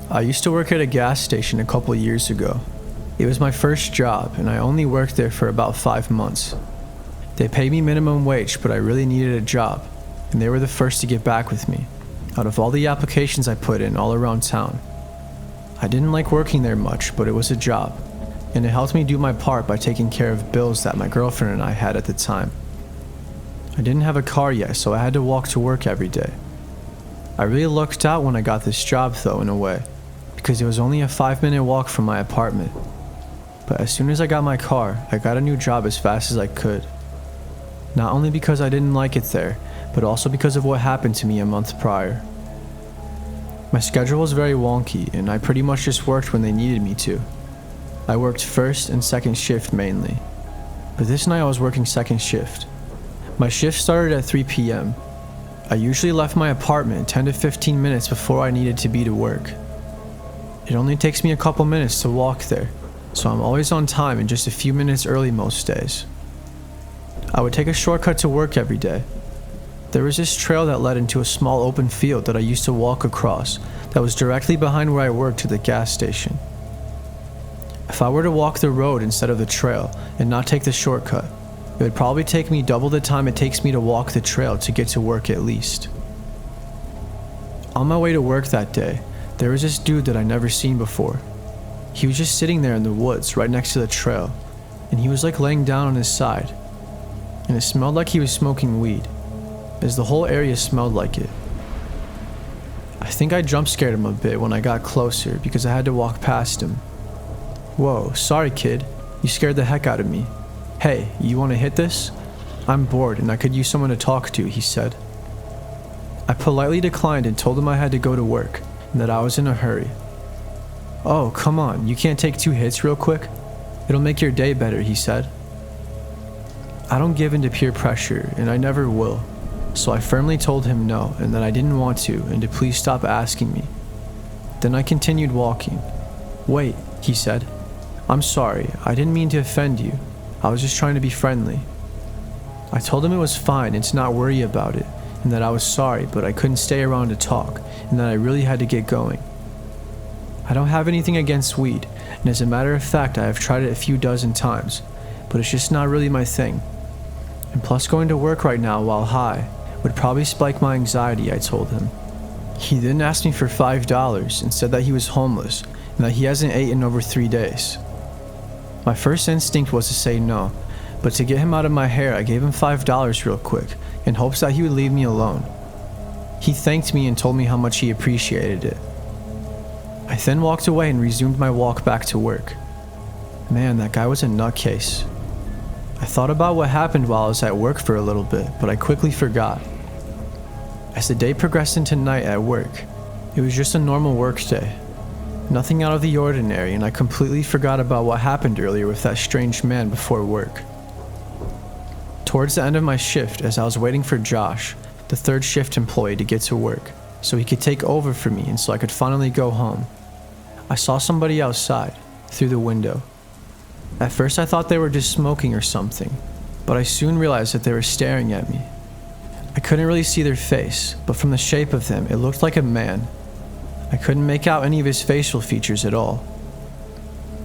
I used to work at a gas station a couple years ago. It was my first job, and I only worked there for about 5 months. They paid me minimum wage, but I really needed a job, and they were the first to get back with me, out of all the applications I put in all around town. I didn't like working there much, but it was a job, and it helped me do my part by taking care of bills that my girlfriend and I had at the time. I didn't have a car yet, so I had to walk to work every day. I really lucked out when I got this job though, in a way, because it was only a 5-minute walk from my apartment. But as soon as I got my car, I got a new job as fast as I could. Not only because I didn't like it there, but also because of what happened to me a month prior. My schedule was very wonky, and I pretty much just worked when they needed me to. I worked first and second shift mainly, but this night I was working second shift. My shift started at 3 p.m. I usually left my apartment 10 to 15 minutes before I needed to be to work. It only takes me a couple minutes to walk there, so I'm always on time and just a few minutes early most days. I would take a shortcut to work every day. There was this trail that led into a small open field that I used to walk across that was directly behind where I worked to the gas station. If I were to walk the road instead of the trail and not take the shortcut, it would probably take me double the time it takes me to walk the trail to get to work at least. On my way to work that day, there was this dude that I'd never seen before. He was just sitting there in the woods right next to the trail, and he was like laying down on his side. And it smelled like he was smoking weed, as the whole area smelled like it. I think I jump scared him a bit when I got closer because I had to walk past him. "Whoa, sorry kid, you scared the heck out of me. Hey, you want to hit this? I'm bored and I could use someone to talk to," he said. I politely declined and told him I had to go to work and that I was in a hurry. "Oh, come on, you can't take 2 hits real quick? It'll make your day better," he said. I don't give in to peer pressure, and I never will, so I firmly told him no and that I didn't want to and to please stop asking me. Then I continued walking. "Wait," he said. "I'm sorry, I didn't mean to offend you. I was just trying to be friendly." I told him it was fine and to not worry about it, and that I was sorry but I couldn't stay around to talk, and that I really had to get going. I don't have anything against weed, and as a matter of fact I have tried it a few dozen times, but it's just not really my thing. And plus going to work right now while high would probably spike my anxiety, I told him. He then asked me for $5 and said that he was homeless and that he hasn't eaten in over 3 days. My first instinct was to say no, but to get him out of my hair I gave him $5 real quick in hopes that he would leave me alone. He thanked me and told me how much he appreciated it. I then walked away and resumed my walk back to work. Man, that guy was a nutcase. I thought about what happened while I was at work for a little bit, but I quickly forgot. As the day progressed into night at work, it was just a normal work day. Nothing out of the ordinary, and I completely forgot about what happened earlier with that strange man before work. Towards the end of my shift, as I was waiting for Josh, the 3rd shift employee, to get to work, so he could take over for me and so I could finally go home, I saw somebody outside, through the window. At first I thought they were just smoking or something, but I soon realized that they were staring at me. I couldn't really see their face, but from the shape of them, it looked like a man. I couldn't make out any of his facial features at all.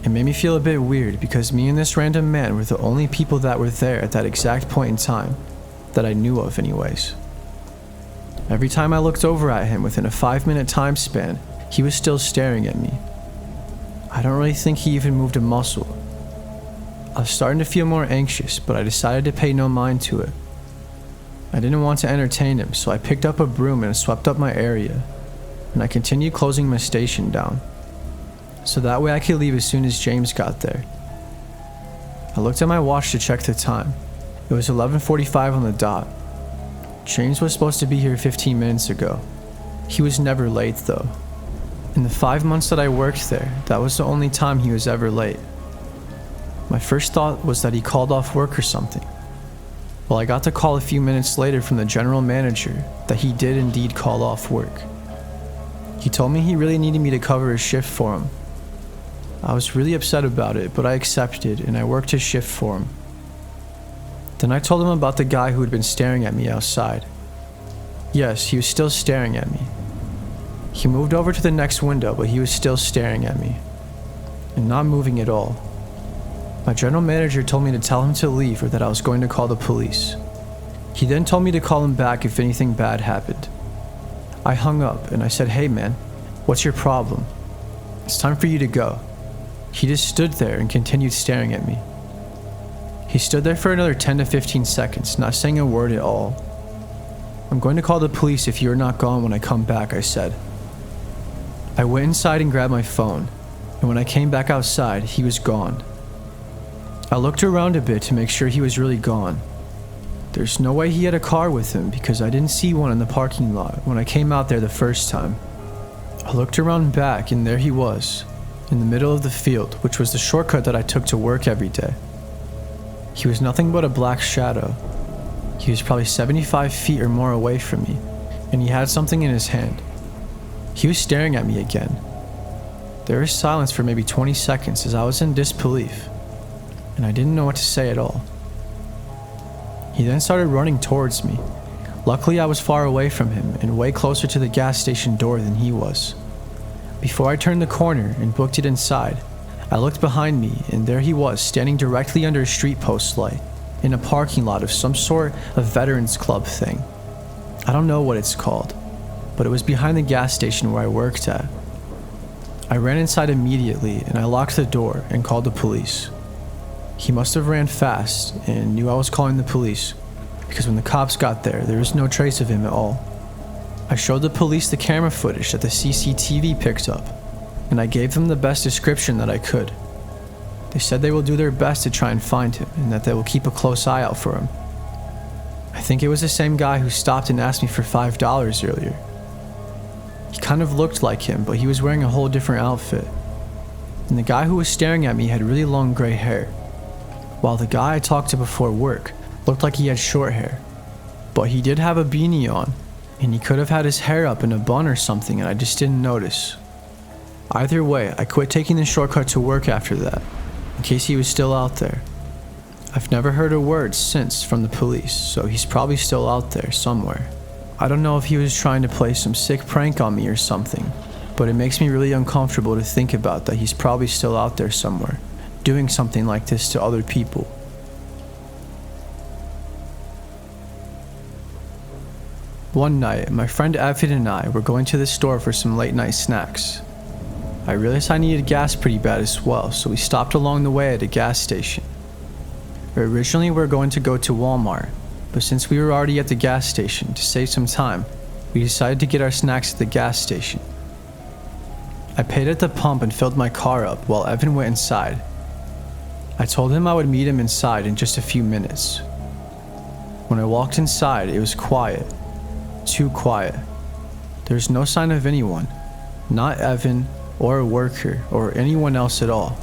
It made me feel a bit weird because me and this random man were the only people that were there at that exact point in time, that I knew of anyways. Every time I looked over at him within a 5-minute time span, he was still staring at me. I don't really think he even moved a muscle. I was starting to feel more anxious, but I decided to pay no mind to it. I didn't want to entertain him, so I picked up a broom and swept up my area, and I continued closing my station down, so that way I could leave as soon as James got there. I looked at my watch to check the time. It was 11:45 on the dot. James was supposed to be here 15 minutes ago. He was never late though. In the 5 months that I worked there, that was the only time he was ever late. My first thought was that he called off work or something. Well, I got the call a few minutes later from the general manager that he did indeed call off work. He told me he really needed me to cover his shift for him. I was really upset about it, but I accepted and I worked his shift for him. Then I told him about the guy who had been staring at me outside. Yes, he was still staring at me. He moved over to the next window, but he was still staring at me and not moving at all. My general manager told me to tell him to leave or that I was going to call the police. He then told me to call him back if anything bad happened. I hung up and I said, "Hey man, what's your problem? It's time for you to go." He just stood there and continued staring at me. He stood there for another 10 to 15 seconds, not saying a word at all. "I'm going to call the police if you're not gone when I come back," I said. I went inside and grabbed my phone, and when I came back outside, he was gone. I looked around a bit to make sure he was really gone. There's no way he had a car with him because I didn't see one in the parking lot when I came out there the first time. I looked around back and there he was, in the middle of the field, which was the shortcut that I took to work every day. He was nothing but a black shadow. He was probably 75 feet or more away from me, and he had something in his hand. He was staring at me again. There was silence for maybe 20 seconds as I was in disbelief, and I didn't know what to say at all. He then started running towards me. Luckily, I was far away from him and way closer to the gas station door than he was. Before I turned the corner and booked it inside, I looked behind me and there he was standing directly under a street post light in a parking lot of some sort of veterans club thing. I don't know what it's called, but it was behind the gas station where I worked at. I ran inside immediately and I locked the door and called the police. He must have ran fast and knew I was calling the police because when the cops got there, there was no trace of him at all. I showed the police the camera footage that the CCTV picked up, and I gave them the best description that I could. They said they will do their best to try and find him and that they will keep a close eye out for him. I think it was the same guy who stopped and asked me for $5 earlier. He kind of looked like him, but he was wearing a whole different outfit. And the guy who was staring at me had really long gray hair, while the guy I talked to before work looked like he had short hair. But he did have a beanie on, and he could have had his hair up in a bun or something and I just didn't notice. Either way, I quit taking the shortcut to work after that, in case he was still out there. I've never heard a word since from the police, so he's probably still out there somewhere. I don't know if he was trying to play some sick prank on me or something, but it makes me really uncomfortable to think about that he's probably still out there somewhere, doing something like this to other people. One night, my friend Evan and I were going to the store for some late night snacks. I realized I needed gas pretty bad as well, so we stopped along the way at a gas station. Originally, we were going to go to Walmart, but since we were already at the gas station, to save some time, we decided to get our snacks at the gas station. I paid at the pump and filled my car up while Evan went inside. I told him I would meet him inside in just a few minutes. When I walked inside, it was quiet. Too quiet. There was no sign of anyone, not Evan or a worker or anyone else at all.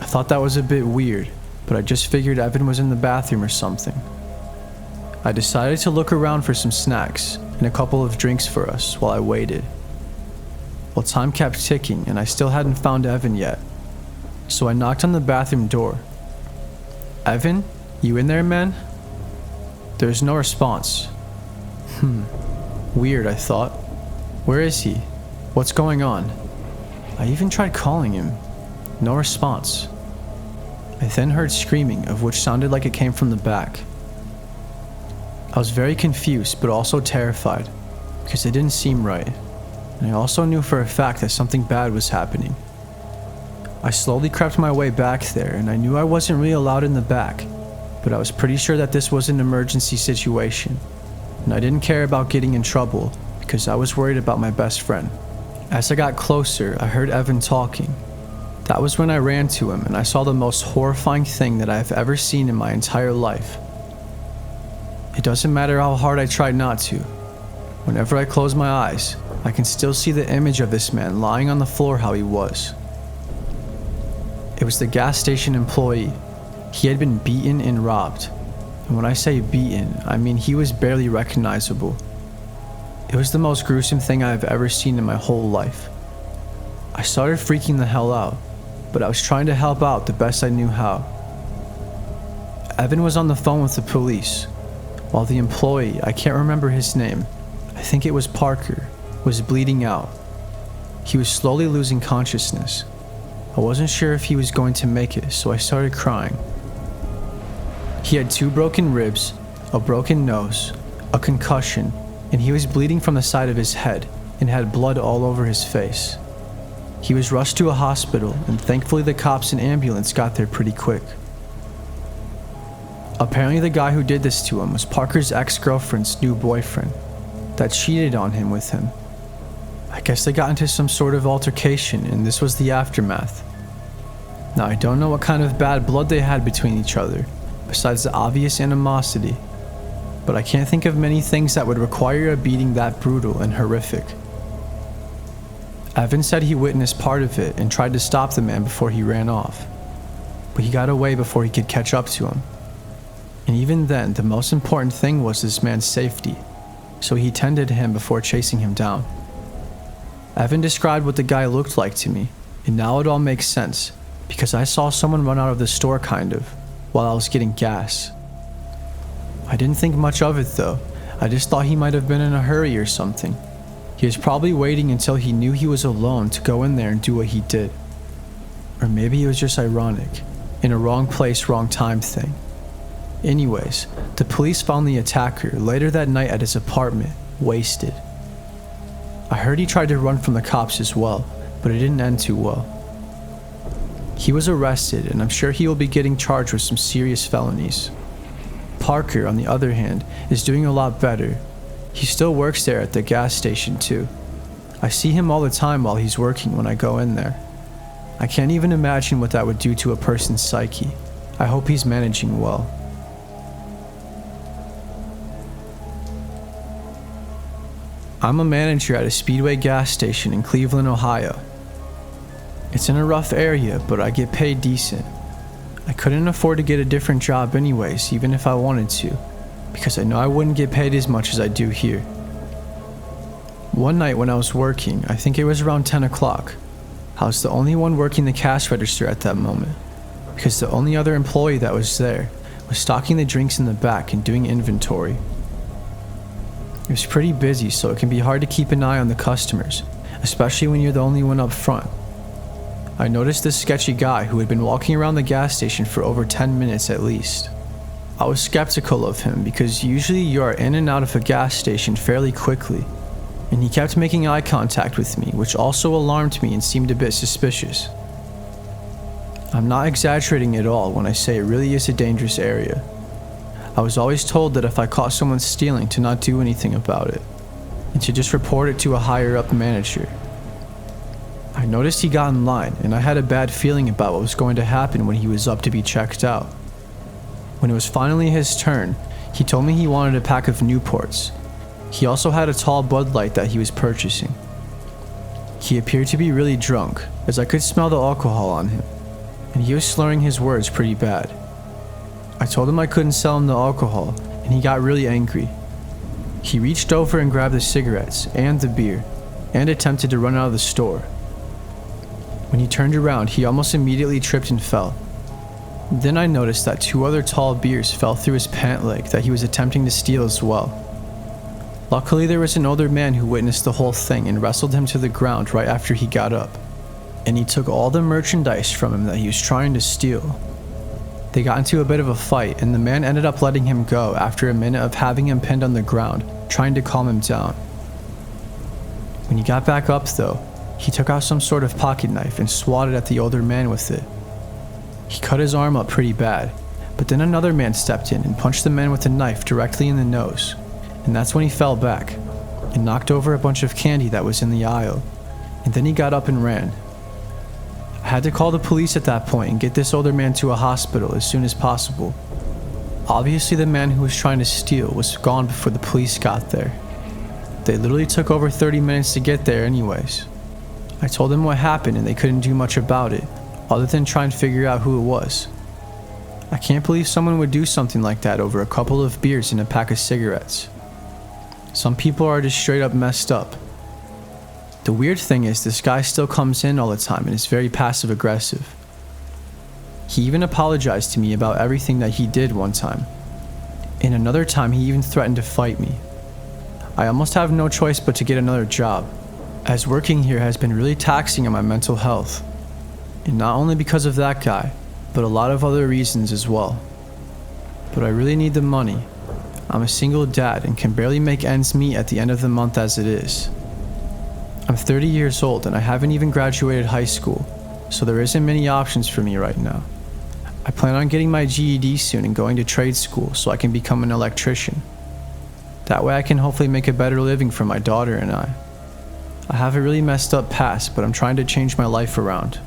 I thought that was a bit weird, but I just figured Evan was in the bathroom or something. I decided to look around for some snacks and a couple of drinks for us while I waited. Well, time kept ticking and I still hadn't found Evan yet, so I knocked on the bathroom door. "Evan, you in there, man?" There was no response. Weird, I thought. Where is he? What's going on? I even tried calling him. No response. I then heard screaming, of which sounded like it came from the back. I was very confused, but also terrified, because it didn't seem right, and I also knew for a fact that something bad was happening. I slowly crept my way back there, and I knew I wasn't really allowed in the back, but I was pretty sure that this was an emergency situation, and I didn't care about getting in trouble, because I was worried about my best friend. As I got closer, I heard Evan talking. That was when I ran to him and I saw the most horrifying thing that I have ever seen in my entire life. It doesn't matter how hard I tried not to. Whenever I close my eyes, I can still see the image of this man lying on the floor how he was. It was the gas station employee. He had been beaten and robbed. And when I say beaten, I mean he was barely recognizable. It was the most gruesome thing I have ever seen in my whole life. I started freaking the hell out, but I was trying to help out the best I knew how. Evan was on the phone with the police, while the employee, I can't remember his name, I think it was Parker, was bleeding out. He was slowly losing consciousness. I wasn't sure if he was going to make it, so I started crying. He had 2 broken ribs, a broken nose, a concussion, and he was bleeding from the side of his head and had blood all over his face. He was rushed to a hospital, and thankfully the cops and ambulance got there pretty quick. Apparently the guy who did this to him was Parker's ex-girlfriend's new boyfriend that cheated on him with him. I guess they got into some sort of altercation, and this was the aftermath. Now I don't know what kind of bad blood they had between each other, besides the obvious animosity, but I can't think of many things that would require a beating that brutal and horrific. Evan said he witnessed part of it and tried to stop the man before he ran off, but he got away before he could catch up to him. And even then, the most important thing was this man's safety, so he tended to him before chasing him down. Evan described what the guy looked like to me, and now it all makes sense, because I saw someone run out of the store kind of, while I was getting gas. I didn't think much of it though. I just thought he might have been in a hurry or something. He was probably waiting until he knew he was alone to go in there and do what he did. Or maybe it was just ironic, in a wrong place, wrong time thing. Anyways, the police found the attacker later that night at his apartment, wasted. I heard he tried to run from the cops as well, but it didn't end too well. He was arrested, and I'm sure he will be getting charged with some serious felonies. Parker, on the other hand, is doing a lot better. He still works there at the gas station too. I see him all the time while he's working when I go in there. I can't even imagine what that would do to a person's psyche. I hope he's managing well. I'm a manager at a Speedway gas station in Cleveland, Ohio. It's in a rough area, but I get paid decent. I couldn't afford to get a different job anyways, even if I wanted to, because I know I wouldn't get paid as much as I do here. One night when I was working, I think it was around 10 o'clock, I was the only one working the cash register at that moment, because the only other employee that was there was stocking the drinks in the back and doing inventory. It was pretty busy, so it can be hard to keep an eye on the customers, especially when you're the only one up front. I noticed this sketchy guy who had been walking around the gas station for over 10 minutes at least. I was skeptical of him because usually you are in and out of a gas station fairly quickly, and he kept making eye contact with me, which also alarmed me and seemed a bit suspicious. I'm not exaggerating at all when I say it really is a dangerous area. I was always told that if I caught someone stealing to not do anything about it, and to just report it to a higher up manager. I noticed he got in line, and I had a bad feeling about what was going to happen when he was up to be checked out. When it was finally his turn, he told me he wanted a pack of Newports. He also had a tall Bud Light that he was purchasing. He appeared to be really drunk, as I could smell the alcohol on him, and he was slurring his words pretty bad. I told him I couldn't sell him the alcohol, and he got really angry. He reached over and grabbed the cigarettes and the beer, and attempted to run out of the store. When he turned around, he almost immediately tripped and fell. Then I noticed that 2 other tall beers fell through his pant leg that he was attempting to steal as well. Luckily, there was an older man who witnessed the whole thing and wrestled him to the ground right after he got up, and he took all the merchandise from him that he was trying to steal. They got into a bit of a fight, and the man ended up letting him go after a minute of having him pinned on the ground, trying to calm him down. When he got back up though, he took out some sort of pocket knife and swatted at the older man with it. He cut his arm up pretty bad, but then another man stepped in and punched the man with a knife directly in the nose, and that's when he fell back and knocked over a bunch of candy that was in the aisle, and then he got up and ran. I had to call the police at that point and get this older man to a hospital as soon as possible. Obviously the man who was trying to steal was gone before the police got there. They literally took over 30 minutes to get there anyways. I told them what happened and they couldn't do much about it, other than try and figure out who it was. I can't believe someone would do something like that over a couple of beers and a pack of cigarettes. Some people are just straight up messed up. The weird thing is this guy still comes in all the time and is very passive aggressive. He even apologized to me about everything that he did one time. And another time he even threatened to fight me. I almost have no choice but to get another job, as working here has been really taxing on my mental health. And not only because of that guy, but a lot of other reasons as well. But I really need the money. I'm a single dad and can barely make ends meet at the end of the month as it is. I'm 30 years old and I haven't even graduated high school, so there isn't many options for me right now. I plan on getting my GED soon and going to trade school so I can become an electrician. That way I can hopefully make a better living for my daughter and I. I have a really messed up past, but I'm trying to change my life around.